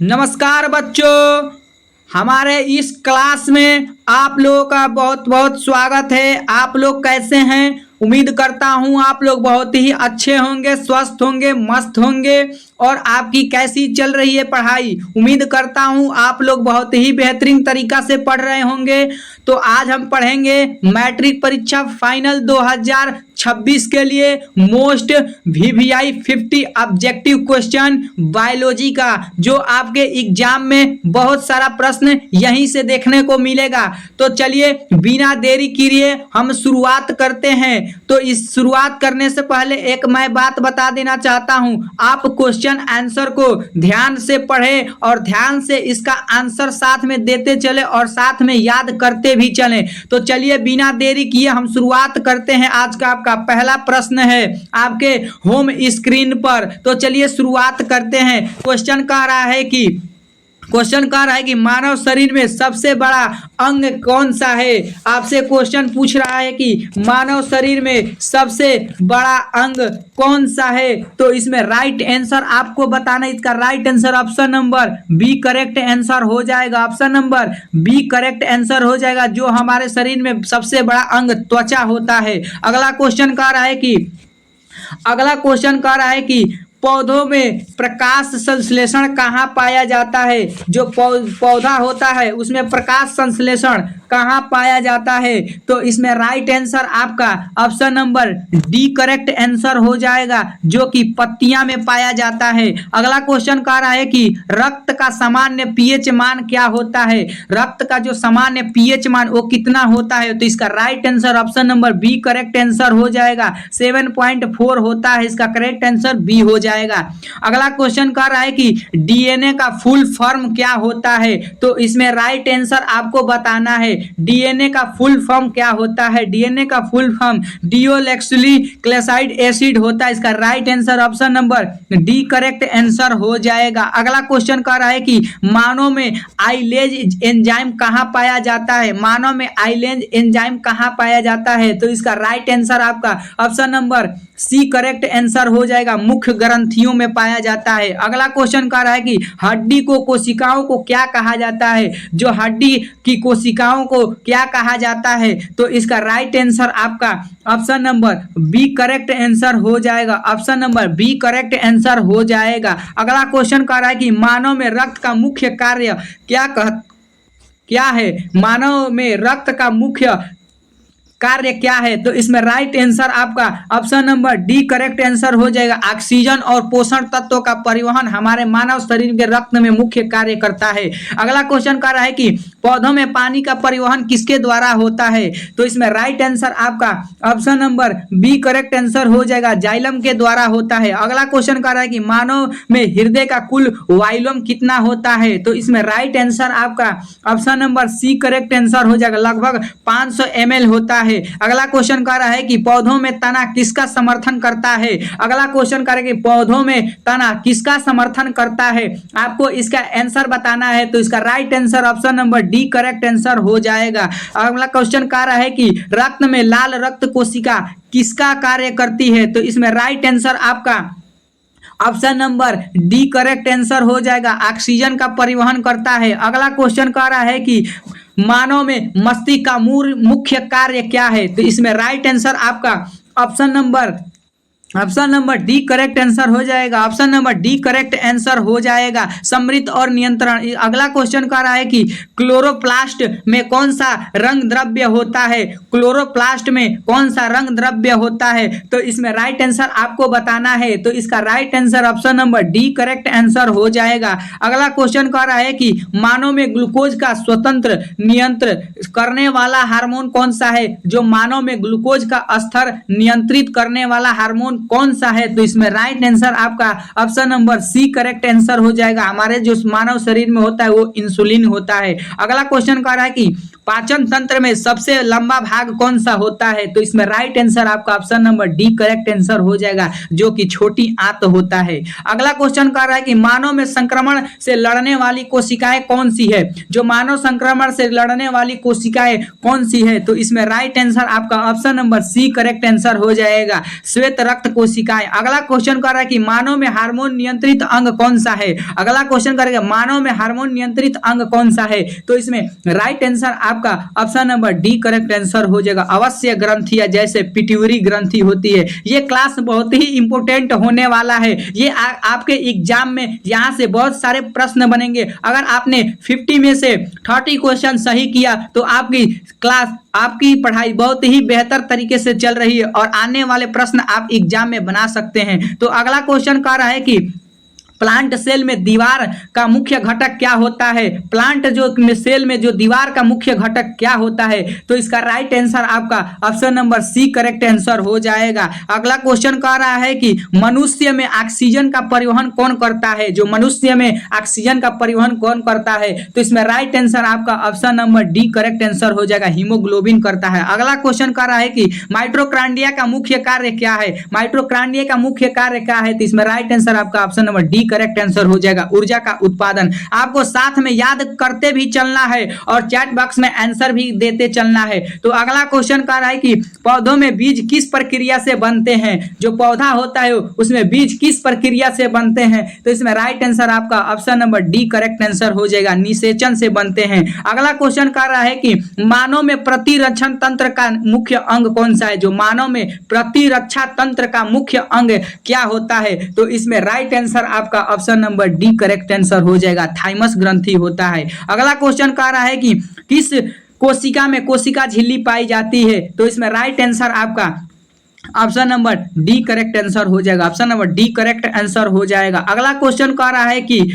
नमस्कार बच्चों, हमारे इस क्लास में आप लोगों का बहुत बहुत स्वागत है। आप लोग कैसे हैं? उम्मीद करता हूं आप लोग बहुत ही अच्छे होंगे, स्वस्थ होंगे, मस्त होंगे। और आपकी कैसी चल रही है पढ़ाई? उम्मीद करता हूं आप लोग बहुत ही बेहतरीन तरीका से पढ़ रहे होंगे। तो आज हम पढ़ेंगे मैट्रिक परीक्षा फाइनल 2026 के लिए most VVI 50 objective question biology का, जो आपके एग्जाम में बहुत सारा प्रश्न यहीं से देखने को मिलेगा। तो चलिए बिना देरी किए हम शुरुआत करते हैं। तो इस शुरुआत करने से पहले एक मैं बात बता देना चाहता हूं, आप क्वेश्चन आंसर को ध्यान से पढ़ें और ध्यान से इसका आंसर साथ में देते चले और साथ में याद करते भी चलें। तो चलिए बिना देरी किए हम शुरुआत करते हैं। आज का आपका पहला प्रश्न है आपके होम स्क्रीन पर। तो चलिए शुरुआत करते हैं। क्वेश्चन कह रहा है कि मानव शरीर में सबसे बड़ा अंग कौन सा है। आपसे क्वेश्चन पूछ रहा है कि मानव शरीर में सबसे बड़ा अंग कौन सा है। तो इसमें राइट आंसर आपको बताना, इसका right answer option number B correct answer हो जाएगा। Option number B correct answer हो जाएगा। जो हमारे शरीर में सबसे बड़ा अंग त्वचा होता है। अगला क्वेश्चन कह रहा है कि पौधों में प्रकाश संश्लेषण कहाँ पाया जाता है। जो पौधा होता है उसमें प्रकाश संश्लेषण कहाँ पाया जाता है। तो इसमें राइट आंसर आपका option number D correct answer हो जाएगा, जो कि पत्तियां में पाया जाता है। अगला क्वेश्चन कह रहा है कि रक्त का सामान्य पीएच मान क्या होता है। रक्त का जो सामान्य पीएच मान वो कितना होता है। तो इसका right answer option number B correct answer हो जाएगा। 7.4 होता है। इसका करेक्ट आंसर बी हो जाएगा। अगला क्वेश्चन कह रहा है कि डीएनए का फुल फॉर्म क्या होता है। तो इसमें राइट आंसर आपको बताना है डीएनए का फुल फॉर्म क्या होता है। डीएनए का फुल फॉर्म डिओक्सिरिबोन्यूक्लिक एसिड होता है। इसका right answer option number D correct answer हो जाएगा। अगला क्वेश्चन कह रहा है कि मानव में आइलेज एंजाइम कहां पाया जाता है। मानव में आइलेज एंजाइम कहां पाया जाता है। तो इसका राइट आंसर आपका option number C correct answer हो जाएगा। मुख्य ग्रंथियों में पाया जाता है। अगला क्वेश्चन कह रहा है कि हड्डी को कोशिकाओं को क्या कहा जाता है। जो हड्डी की कोशिकाओं को क्या कहा जाता है। तो इसका राइट आंसर आपका option number B correct answer हो जाएगा। Option number B correct answer हो जाएगा। अगला क्वेश्चन कह रहा है कि मानव में रक्त का मुख्य कार्य क्या है। मानव में रक्त का मुख्य कार्य क्या है। तो इसमें राइट आंसर आपका option number D correct answer हो जाएगा। ऑक्सीजन और पोषण तत्वों का परिवहन हमारे मानव शरीर के रक्त में मुख्य कार्य करता है। अगला क्वेश्चन कह रहा है कि पौधों में पानी का परिवहन किसके द्वारा होता है। तो इसमें राइट आंसर आपका option number B correct answer हो जाएगा। जाइलम के द्वारा होता है। अगला क्वेश्चन कह रहा है कि मानव में हृदय का कुल वॉल्यूम कितना होता है। तो इसमें राइट आंसर आपका option number C correct answer हो जाएगा। लगभग 500 ml होता है। अगला क्वेश्चन कह रहा है कि पौधों में तना किसका समर्थन करता है। अगला क्वेश्चन कह रहा है कि पौधों में तना किसका समर्थन करता है। आपको इसका आंसर बताना है। तो इसका right answer option number D correct answer हो जाएगा। अगला क्वेश्चन कह रहा है कि रक्त में लाल रक्त कोशिका किसका कार्य करती है। तो इसमें राइट आंसर आपका option number D correct answer हो जाएगा। ऑक्सीजन का परिवहन करता है। अगला क्वेश्चन कह रहा है कि मानव में मस्तिष्क का मुख्य कार्य क्या है। तो इसमें राइट आंसर आपका option number D correct answer हो जाएगा। Option number D correct answer हो जाएगा। समृद्ध और नियंत्रण। अगला क्वेश्चन कह रहा है कि क्लोरोप्लास्ट में कौन सा रंग द्रव्य होता है। क्लोरोप्लास्ट में कौन सा रंग द्रव्य होता है। तो इसमें राइट आंसर आपको बताना है। तो इसका right answer option number D correct answer हो जाएगा। अगला क्वेश्चन कह रहा है कि मानव में ग्लूकोज का स्वतंत्र नियंत्रण करने वाला हार्मोन कौन सा है। जो मानव में ग्लूकोज का स्तर नियंत्रित करने वाला हार्मोन कौन सा है। तो इसमें राइट आंसर आपका option number C correct answer हो जाएगा। हमारे जो मानव शरीर में होता है वो इंसुलिन होता है। अगला क्वेश्चन कह रहा है कि पाचन तंत्र में सबसे लंबा भाग कौन सा होता है। तो इसमें राइट आंसर आपका option number D correct answer हो जाएगा, जो कि छोटी आंत होता है। अगला क्वेश्चन कह रहा है कि मानव में संक्रमण से लड़ने वाली कोशिकाएं कौन सी है। जो मानव संक्रमण से लड़ने वाली कोशिकाएं कौन सी है। तो इसमें राइट आंसर आपका option number C correct answer हो जाएगा। श्वेत रक्त कोशिकाएं। अगला क्वेश्चन कर रहा है कि मानव में हार्मोन नियंत्रित अंग कौन सा है। अगला क्वेश्चन करेगा मानव में हार्मोन नियंत्रित अंग कौन सा है। तो इसमें राइट आंसर आपका option number D correct answer हो जाएगा। अवश्य ग्रंथियां जैसे पिट्यूटरी ग्रंथि होती है। ये क्लास बहुत ही इंपॉर्टेंट होने वाला है। ये आपके एग्जाम में यहाँ से बहुत सारे प्रश्न बनेंगे। अगर आपने 50 में से 30 क्वेश्चन सही किया तो आपकी क्लास, आपकी पढ़ाई बहुत ही बेहतर तरीके से चल रही है और आने वाले प्रश्न आप एग्जाम में बना सकते हैं। तो अगला क्वेश्चन कह रहा है कि प्लांट सेल में दीवार का मुख्य घटक क्या होता है। प्लांट जो सेल में जो दीवार का मुख्य घटक क्या होता है। तो इसका राइट आंसर आपका option number C correct answer हो जाएगा। अगला क्वेश्चन कह रहा है कि मनुष्य में ऑक्सीजन का परिवहन कौन करता है। जो मनुष्य में ऑक्सीजन का परिवहन कौन करता है। तो इसमें राइट आंसर आपका option number D correct answer हो जाएगा। हीमोग्लोबिन करता है। अगला क्वेश्चन कह रहा है कि माइटोकॉन्ड्रिया का मुख्य कार्य क्या है। माइटोकॉन्ड्रिया का मुख्य कार्य क्या है। तो इसमें राइट आंसर आपका option number D correct answer हो जाएगा। ऊर्जा का उत्पादन। आपको साथ में याद करते भी चलना है और चैट बॉक्स में आंसर भी देते चलना है। तो अगला क्वेश्चन कह रहा है कि पौधों में बीज किस प्रक्रिया से बनते हैं। जो पौधा होता है उसमें बीज किस प्रक्रिया से बनते हैं। तो इसमें राइट आंसर आपका option number D correct answer हो जाएगा। निषेचन से बनते हैं। अगला क्वेश्चन कह रहा है कि मानव में प्रतिरक्षण तंत्र का मुख्य अंग कौन सा है। जो मानव में प्रतिरक्षा तंत्र का मुख्य अंग क्या होता है। तो इसमें राइट आंसर आपका option number D correct answer हो जाएगा। थाइमस ग्रंथि होता है। अगला क्वेश्चन कह रहा है कि किस कोशिका में कोशिका झिल्ली पाई जाती है। तो इसमें राइट आंसर आपका option number D correct answer हो जाएगा। Option number D correct answer हो जाएगा। अगला क्वेश्चन कह रहा है कि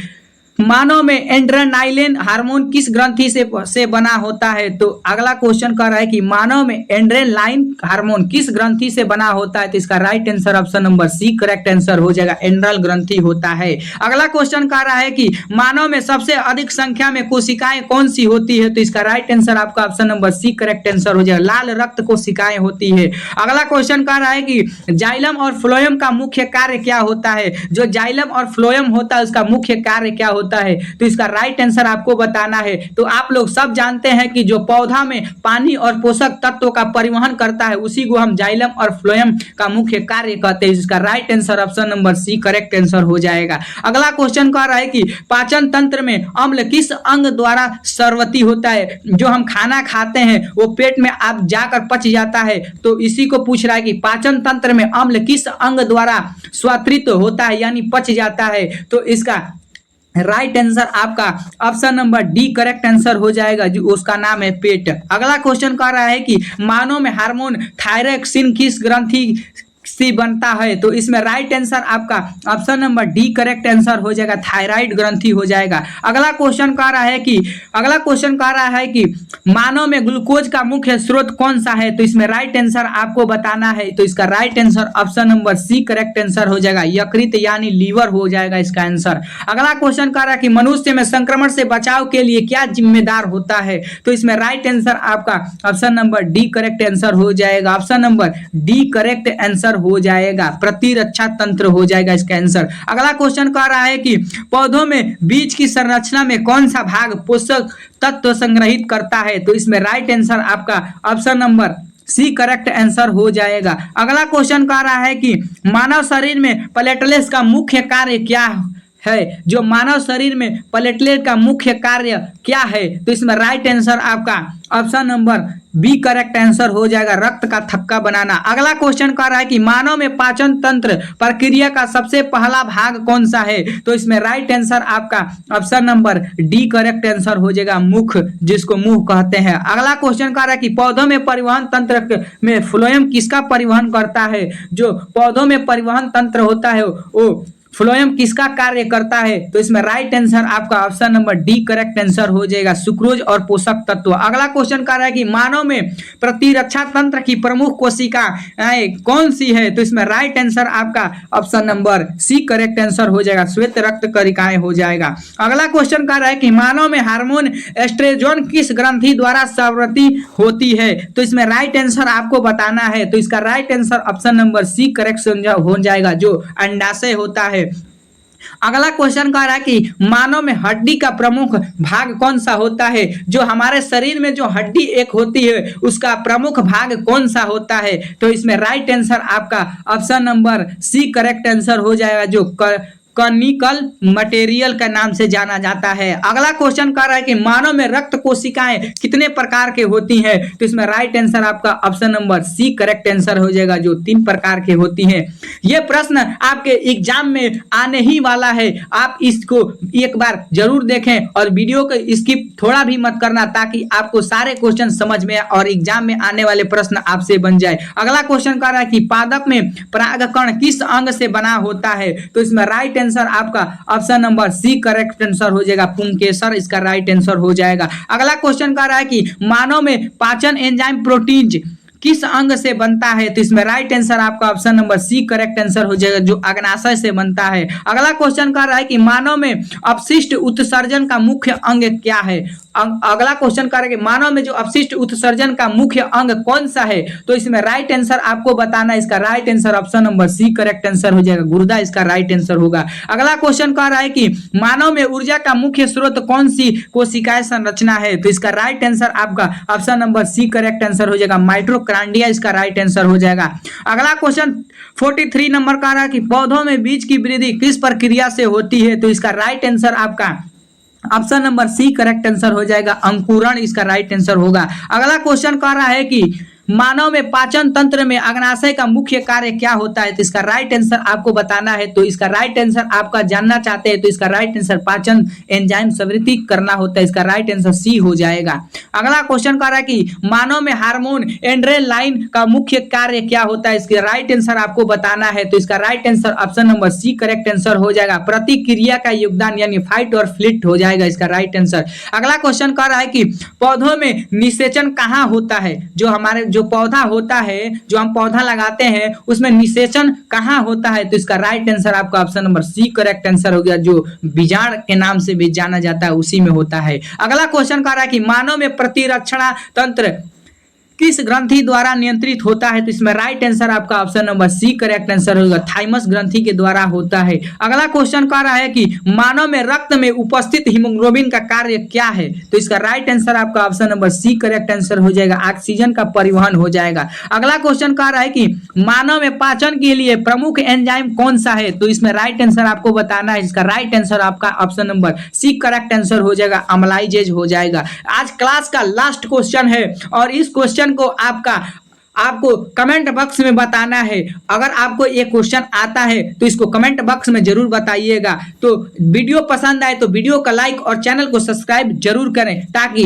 मानव में एड्रेनालाइन हार्मोन किस ग्रंथि से बना होता है। तो अगला क्वेश्चन कह रहा है कि मानव में एड्रेनालाइन हार्मोन किस ग्रंथि से बना होता है। तो इसका right answer option number C correct answer हो जाएगा। एड्रेनल ग्रंथि होता है। अगला क्वेश्चन कह रहा है कि मानव में सबसे अधिक संख्या में कोशिकाएं कौन सी होती है। तो इसका राइट आंसर आपका option number C correct answer हो जाएगा। लाल रक्त कोशिकाएं होती है। अगला क्वेश्चन कह रहा है कि जाइलम और फ्लोएम का मुख्य कार्य क्या होता है। जो जाइलम और फ्लोएम होता है उसका मुख्य कार्य क्या होता है। तो इसका राइट आंसर आपको बताना है। तो आप लोग सब जानते हैं कि जो पौधा में पानी और पोषक तत्वों का परिवहन करता है उसी को हम जाइलम और फ्लोएम का मुख्य कार्य कहते हैं। इसका right answer option number C correct answer हो जाएगा। अगला क्वेश्चन कह रहा है कि पाचन तंत्र में अम्ल किस अंग द्वारा स्रावित होता है। जो हम खाना खाते हैं वो पेट में आप जाकर पच जाता है। तो इसी को पूछ रहा है कि पाचन तंत्र में अम्ल किस अंग द्वारा स्रावित होता है यानी पच जाता है। तो इसका राइट आंसर आपका option number D correct answer हो जाएगा। जो उसका नाम है पेट। अगला क्वेश्चन कह रहा है कि मानव में हार्मोन थायरॉक्सिन किस ग्रंथि से बनता है। तो इसमें राइट आंसर आपका option number D correct answer हो जाएगा। थायराइड ग्रंथि हो जाएगा। अगला क्वेश्चन कह रहा है कि मानव में ग्लूकोज का मुख्य स्रोत कौन सा है। तो इसमें राइट आंसर आपको बताना है। तो इसका right answer option number C correct answer हो जाएगा। यकृत यानी लीवर हो जाएगा इसका आंसर। अगला क्वेश्चन कह रहा है कि मनुष्य में संक्रमण से बचाव के लिए क्या जिम्मेदार होता है। तो इसमें राइट आंसर आपका option number D correct answer हो जाएगा। Option number D correct answer हो जाएगा। प्रतिरक्षा तंत्र हो जाएगा इसका आंसर। अगला क्वेश्चन कह रहा है कि पौधों में बीज की संरचना में कौन सा भाग पोषक तत्व संग्रहित करता है। तो इसमें राइट आंसर आपका option number C correct answer हो जाएगा। अगला क्वेश्चन कह रहा है कि मानव शरीर में प्लेटलेट्स का मुख्य कार्य क्या है। जो मानव शरीर में प्लेटलेट का मुख्य कार्य क्या है। तो इसमें राइट आंसर आपका option number B correct answer हो जाएगा। रक्त का थक्का बनाना। अगला क्वेश्चन कह रहा है कि मानव में पाचन तंत्र प्रक्रिया का सबसे पहला भाग कौन सा है। तो इसमें राइट आंसर आपका option number D correct answer हो जाएगा। मुख, जिसको मुंह कहते हैं। अगला क्वेश्चन कह रहा है कि पौधों में परिवहन तंत्र में फ्लोएम किसका परिवहन करता है। जो पौधों में परिवहन तंत्र होता है वो फ्लोएम किसका कार्य करता है। तो इसमें राइट आंसर आपका option number D correct answer हो जाएगा। सुक्रोज और पोषक तत्व। अगला क्वेश्चन कह रहा है कि मानव में प्रतिरक्षा तंत्र की प्रमुख कोशिका कौन सी है। तो इसमें राइट आंसर आपका option number C correct answer हो जाएगा। श्वेत रक्त कणिकाएं हो जाएगा। अगला क्वेश्चन कह रहा है कि मानव में हार्मोन एस्ट्रोजन किस ग्रंथि द्वारा स्रावित होती है। तो इसमें राइट आंसर आपको बताना है। तो इसका right answer option number C correct हो जाएगा। जो अंडाशय होता है अगला क्वेश्चन कह रहा है कि मानव में हड्डी का प्रमुख भाग कौन सा होता है। जो हमारे शरीर में जो हड्डी एक होती है उसका प्रमुख भाग कौन सा होता है। तो इसमें राइट आंसर आपका option number C correct answer हो जाएगा, जो कनिकल मटेरियल का नाम से जाना जाता है। अगला क्वेश्चन कह रहा है कि मानव में रक्त कोशिकाएं कितने प्रकार के होती हैं। तो इसमें राइट आंसर आपका option number C correct answer हो जाएगा, जो 3 प्रकार के होती हैं। यह प्रश्न आपके एग्जाम में आने ही वाला है, आप इसको एक बार जरूर देखें और वीडियो को स्किप थोड़ा भी मत करना, ताकि आपको सारे क्वेश्चन समझ में और एग्जाम में आने वाले प्रश्न आपसे बन जाए। अगला क्वेश्चन कह रहा है कि पादप में परागकण किस अंग से बना होता है। तो इसमें राइट आंसर आपका option number C correct answer हो जाएगा, पुंकेसर इसका राइट आंसर हो जाएगा। अगला क्वेश्चन कह रहा है कि मानव में पाचन एंजाइम प्रोटीन किस अंग से बनता है। तो इसमें राइट आंसर आपका option number C correct answer हो जाएगा, जो अग्नाशय से बनता है। अगला क्वेश्चन कह रहा है कि मानव में अपशिष्ट उत्सर्जन का मुख्य अंग क्या है। अगला क्वेश्चन कह रहा है कि मानव में जो अपशिष्ट उत्सर्जन का मुख्य अंग कौन सा है। तो इसमें राइट आंसर आपको बताना है, इसका right answer option number C correct answer हो जाएगा, गुर्दा इसका राइट आंसर होगा। अगला क्वेश्चन कह रहा है कि मानव में ऊर्जा का मुख्य स्रोत कौन सी कोशिकाएं संरचना है। तो इसका राइट आंसर आपका option number C correct answer हो जाएगा, माइटोकॉन्ड्रिया इसका राइट आंसर हो जाएगा। अगला क्वेश्चन 43 नंबर का रहा है कि पौधों में बीज की वृद्धि किस प्रक्रिया से होती है। तो इसका राइट आंसर आपका option number C correct answer हो जाएगा, अंकुरण इसका राइट आंसर होगा। अगला क्वेश्चन कह रहा है कि मानव में पाचन तंत्र में अग्नाशय का मुख्य कार्य क्या होता है। तो इसका राइट आंसर आपको बताना है। तो इसका राइट आंसर आपका जानना चाहते हैं, तो इसका राइट आंसर पाचन एंजाइम स्वीकृति करना होता है, इसका राइट आंसर सी हो जाएगा। अगला क्वेश्चन कह रहा है कि मानव में हार्मोन एड्रेनालाइन का मुख्य कार्य क्या होता है। इसका राइट आंसर आपको बताना है। तो इसका right answer option number C correct answer हो जाएगा, प्रतिक्रिया का योगदान यानी फाइट और फ्लिट हो जाएगा इसका राइट आंसर। अगला क्वेश्चन कह रहा है कि पौधों में निषेचन कहाँ होता है। जो हमारे जो पौधा होता है, जो हम पौधा लगाते हैं, उसमें निषेचन कहाँ होता है। तो इसका राइट आंसर आपका option number C correct answer हो गया, जो बीजाण के नाम से भी जाना जाता है, उसी में होता है। अगला क्वेश्चन कह रहा है कि मानव में प्रतिरक्षण तंत्र किस ग्रंथि द्वारा नियंत्रित होता है। तो इसमें राइट आंसर आपका option number C correct answer होगा, थाइमस ग्रंथि के द्वारा होता है। अगला क्वेश्चन कह रहा है कि मानव में रक्त में उपस्थित हीमोग्लोबिन का कार्य क्या है। तो इसका राइट आंसर आपका option number C correct answer हो जाएगा, ऑक्सीजन का परिवहन हो जाएगा। अगला क्वेश्चन कह रहा है कि मानव में पाचन के लिए प्रमुख एंजाइम कौन सा है। तो इसमें राइट आंसर आपको बताना है, इसका राइट आंसर आपका option number C correct answer हो जाएगा, अम्लाइजेज हो जाएगा। आज क्लास का लास्ट क्वेश्चन है और इस क्वेश्चन को आपको कमेंट बॉक्स में बताना है। अगर आपको ये क्वेश्चन आता है तो इसको कमेंट बॉक्स में जरूर बताइएगा। तो वीडियो पसंद आए तो वीडियो का लाइक और चैनल को सब्सक्राइब जरूर करें, ताकि